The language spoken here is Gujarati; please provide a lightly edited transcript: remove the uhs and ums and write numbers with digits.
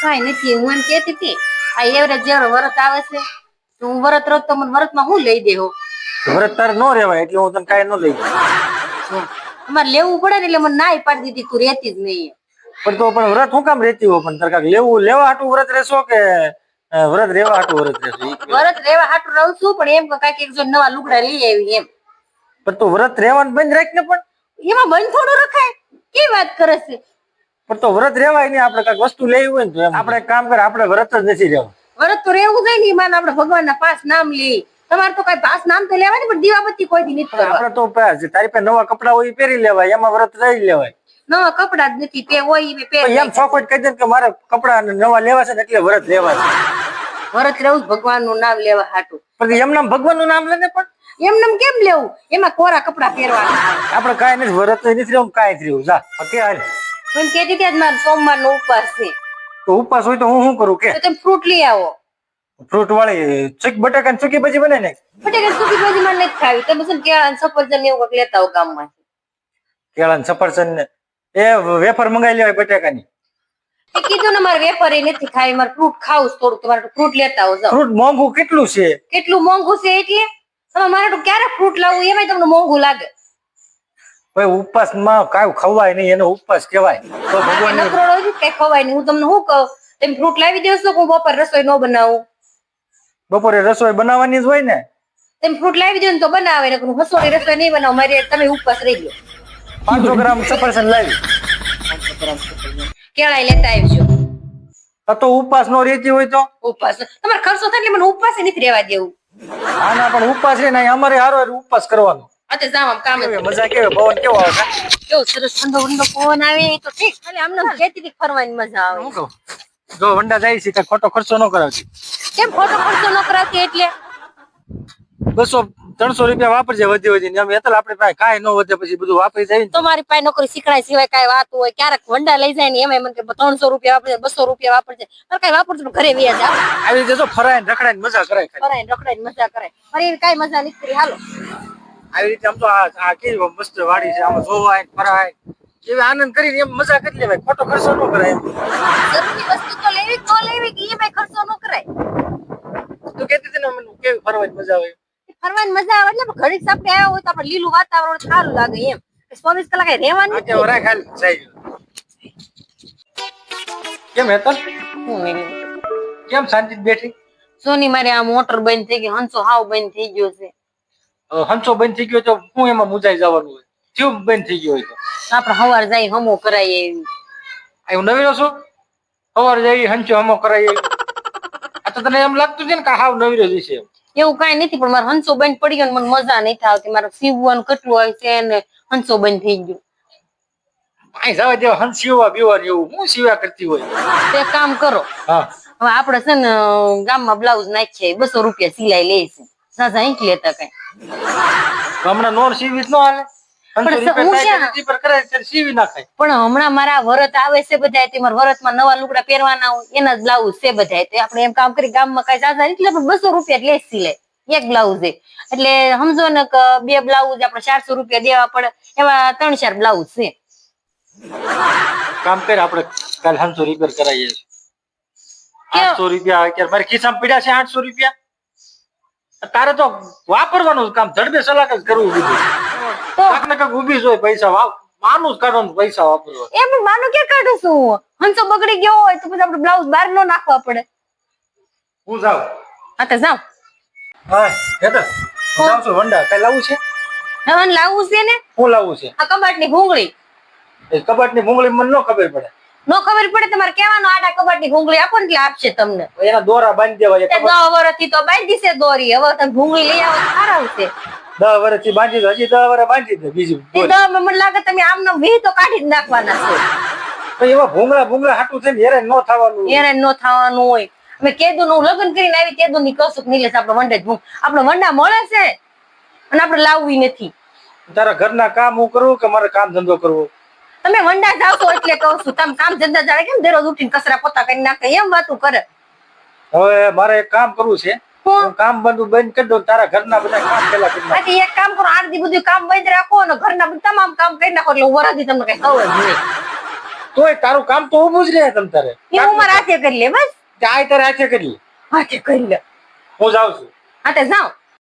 કઈ નથી હું એમ કેતી હતી આ એવરેજ જેવડો વરત આવે છે તો હું વરત રત તો મને વરતમાં હું લઈ દેવો વરત તારે નો રેવાય એટલે હું તને કાંઈ ન લઈ અમારે લેવું પડે ને એટલે મને નાય પાડી દીધી તું રહેતી જ નહીં પણ તો પણ વ્રત હું કામ રહેતી હો પણ તારે કાંઈક લેવા હાટું વ્રત રહેશો કે વ્રત રેવા હાટું વ્રત રહેશો વરત રેવા હાટું રહું છું પણ એમ કે કાંઈક એક જો નવા લુગડા લઈ આવી એમ પણ તો વ્રત રહેવાનું બંધ રાખ ને પણ એમાં બંધ થોડું રખાય કેવી વાત કરે છે પણ તો વ્રત રેવાય નહીં આપણે કાંઈક વસ્તુ લેવી હોય ને તો એમ આપણે એક કામ કરે આપણે વ્રત જ નથી રહેવું વરત તો રહેવું જાય ને એમાં આપણે ભગવાનના પાસ નામ લઈ તમારે તો કઈ પાસ નામ તો લેવાય ને પણ દીવાબત્તી કોઈ દી નથી કરવા આપણે તો તારી પાસે નવા કપડા હોય એ પહેરી લેવાય એમાં વ્રત રહી લેવાય નવા કપડા જ નથી તે હોય એ પહેર એમ ચોખવટ કહી દે કે મારે કપડા નવા લેવા છે ને એટલે વ્રત લેવા છે વરત રહેવું ભગવાનનું નામ લેવા હાટું પણ એમ નામ ભગવાનનું નામ લે ને પણ એમને કેમ લેવું એમાં કોરા કપડા પહેરવાના આપણે કાંઈ નથી વ્રત નથી રહેવું કાંઈ નથી રહેવું જા કે હાલ પણ કેતી ત્યાં મારે સોમવાર નો ઉપવાસ છે તો ઉપવાસ હોય તો હું શું કરું કે તો તમે ફ્રૂટ લઈ આવો ફ્રૂટ વાળી ચીક બટાકા ને ચૂકી ભાજી બને ને બટેકા સુકી ભાજી મને નથી ખાવી તમે શું કેળા ને સફરજન ને એવું કંઈક લેતા હો ગામમાં કેળા ને સફરજન ને એ વેફર મંગાવી લેવાય બટાકાની એ કીધું ને મારે વેપાર એ નથી ખાવી મારે ફ્રૂટ ખાવું જ થોડું તમારે ફ્રૂટ લેતા આવો જાઓ ફ્રૂટ મોંઘું કેટલું છે કેટલું મોંઘું છે એટલે તમે મારે તો ક્યારે ફ્રૂટ લાવવું એમાં તમને મોંઘું લાગે ભાઈ ઉપવાસ માં કાંઈ ખવાય નહીં એનો ઉપવાસ કહેવાય તો ભગવાન નકરોડો જ કઈ ખવાય નહીં હું તમને શું કહું તમે ફ્રૂટ લાવી દેશો કે હું બપોર રસોઈ ન બનાવું બપોરે રસોઈ બનાવવાની જ હોય ને તમે ફ્રૂટ લાવી દો ને તો બનાવે ને હું હસોડી રસોઈ નહીં બનાવું મારી તમે ઉપવાસ રહી ગયો 500 ગ્રામ સફરજન લાવી કેળા લેતા આવજો આ તો ઉપવાસ નો રહેતી હોય તો ઉપવાસ તમારે ખર્ચો થાય એટલે મને ઉપવાસ નથી રહેવા દેવું આના પણ ઉપવાસ છે ને અમારે હારો ઉપવાસ કરવાનો અત્યારે જાવ આમ કામ જ મજા કેવી પવન કેવો આવે કેવું સરસ ઠંડો ઠંડો પવન આવે તો ઠીક ખાલી આમને કેતી હતી ફરવાની મજા આવે હું કહું જો વંડા જાય છે કઈ ખોટો ખર્ચો ન કરાવતી કેમ ખોટો ખર્ચો ન કરાવતી એટલે 200-300 રૂપિયા વાપરજે વધી એમ એટલે આપણે પાસે કાંઈ ન વધે પછી બધું વાપરી જાય ને તો મારી પાસે નોકરી શીખડાય સિવાય કાંઈ વાત હોય ક્યારેક વંડા લઈ જાય ને એમાં મને કે 300 રૂપિયા વાપરજે 200 રૂપિયા વાપરજે મારે કાંઈ વાપરજો ઘરે વ્યા જાવ આવી રીતે જો ફરાય રખડાય મજા કરાય ખાલી ફરાય રખડાય મજા કરે મારી એવી કાંઈ મજા નથી કરી હાલો આવી રીતે આમ તો આ કેવી મસ્ત વાડી છે આમાં જોવાય ફરાય એવી આનંદ કરીને એમ મજા કરી લેવાય ખોટો ખર્ચો ન કરાય જરૂરી વસ્તુ તો લેવી તો લેવી કે એ ભાઈ ખર્ચો ન કરાય તું કહેતી હતી ને મને કેવી ફરવાની મજા આવે ફરવાની મજા આવે એટલે ઘડીક સાપડે આવ્યા હોય તો આપણે લીલું વાતાવરણ સારું લાગે એમ 24 કલાક રહેવાનું આજે વરાય ખાલી જાય કેમ હેતલ કેમ શાંતિ બેઠી સોની મારે આ મોટર બંધ થઈ ગઈ હંસો હાવ બંધ થઈ ગયો છે હંસો બંધ થઈ ગયો તો હું એમાં મુજાઈ જવાનું હોય જીવ બંધ થઈ ગયો હોય તો આપણે હવાર જાય હમો કરાય એવી હું નવીનો છું સવાર જઈ હંચો હમો કરાય આ તો તને એમ લાગતું છે ને કે હાવ નવીનો જ છે એવું કઈ નથી પણ મારે હંસો બંધ પડી ગયો મને મજા નહીં આવતી મારે સીવવાનું કેટલું હોય છે ને હંસો બંધ થઈ ગયો અહીં જવા દેવા હંસ સીવવા બીવા એવું હું સીવા કરતી હોય તે કામ કરો હા હવે આપણે છે ને ગામમાં બ્લાઉઝ નાખીએ 200 રૂપિયા સિલાઈ લે છે સાજા અહીં લેતા કઈ હમણાં નોર સીવી જ ન હાલે સીવી નાખાય પણ હમણાં મારા વરત આવે છે બધા મારા વરતમાં નવા લુગડા પહેરવાના હોય એના જ બ્લાઉઝ છે બધા આપણે એમ કામ કરી ગામમાં કઈ સાજા એટલે 200 રૂપિયા લે સિલાઈ એક બ્લાઉઝ એટલે સમજો ને કે 2 બ્લાઉઝ આપણે 400 રૂપિયા દેવા પડે એવા 3-4 બ્લાઉઝ છે કામ કરે આપણે કાલ 500 રિપેર કરાવીએ 800 રૂપિયા અત્યારે મારી ખિસ્સામાં પડ્યા છે 800 રૂપિયા તારે તો વાપરવાનું કામ ધડબે સલાક જ કરવું બધું કાંક ને કાંક ઉભી જ હોય પૈસા માનું જ કાઢવાનું પૈસા વાપરવા એ પણ માનું ક્યાં કાઢું છું હંસો બગડી ગયો હોય તો પછી આપણે બ્લાઉઝ બહાર ન નાખવા પડે હું જાઉં હા તો જાવ હા હેતલ હું જાઉં છું વંડા કઈ લાવવું છે હવે લાવવું છે ને શું લાવવું છે આ કબાટની ભૂંગળી એ કબાટની ભૂંગળી મને ન ખબર પડે નો ખબર પડે તમારે કેવાનું આડા કબાટની ભૂંગળી આપો ને એટલે આપશે તમને એના દોરા બાંધી દેવા 10 વર્ષથી તો બાંધી છે દોરી હવે તમે ભૂંગળી લઈ આવો સારા આવશે 10 વર્ષથી બાંધી દો હજી 10 વર્ષ બાંધી દે બીજું મને લાગે તમે આમનો વી તો કાઢી જ નાખવાના છો તો એવા ભૂંગળા હાટું છે ને હેરાન ન થવાનું હેરાન ન થવાનું હોય અમે કેદું નું લગ્ન કરીને આવી કેદું ની કસુક નહીં લેશે આપણે વંડે જ આપણે વંડા મળે છે અને આપણે લાવવી નથી તારા ઘરના કામ હું કરું કે મારે કામ ધંધો કરવો તમે વંડા જાવ છો એટલે કહું છું તમે કામ ધંધા જાણે કેમ દરરોજ ઉઠીને કચરા પોતા કરી નાખે એમ વાતું કરે હવે મારે એક કામ કરવું છે હું કામ બંધ કરી દઉં તારા ઘરના બધા કામ પેલા કરી નાખું. એક કામ કરો આરતી બધું કામ બંધ રાખો ને ઘરના બધા તમામ કામ કરી નાખો એટલે વરાથી તમને કઈ ખબર જ નહીં તોય તારું કામ તો ઊભું જ રહે તમ તારે એ હું મારા હાથે કરી લે બસ ચાય તારે હાથે કરી લે. હાથે કરી લે હું જાઉં છું. હાથે જાઓ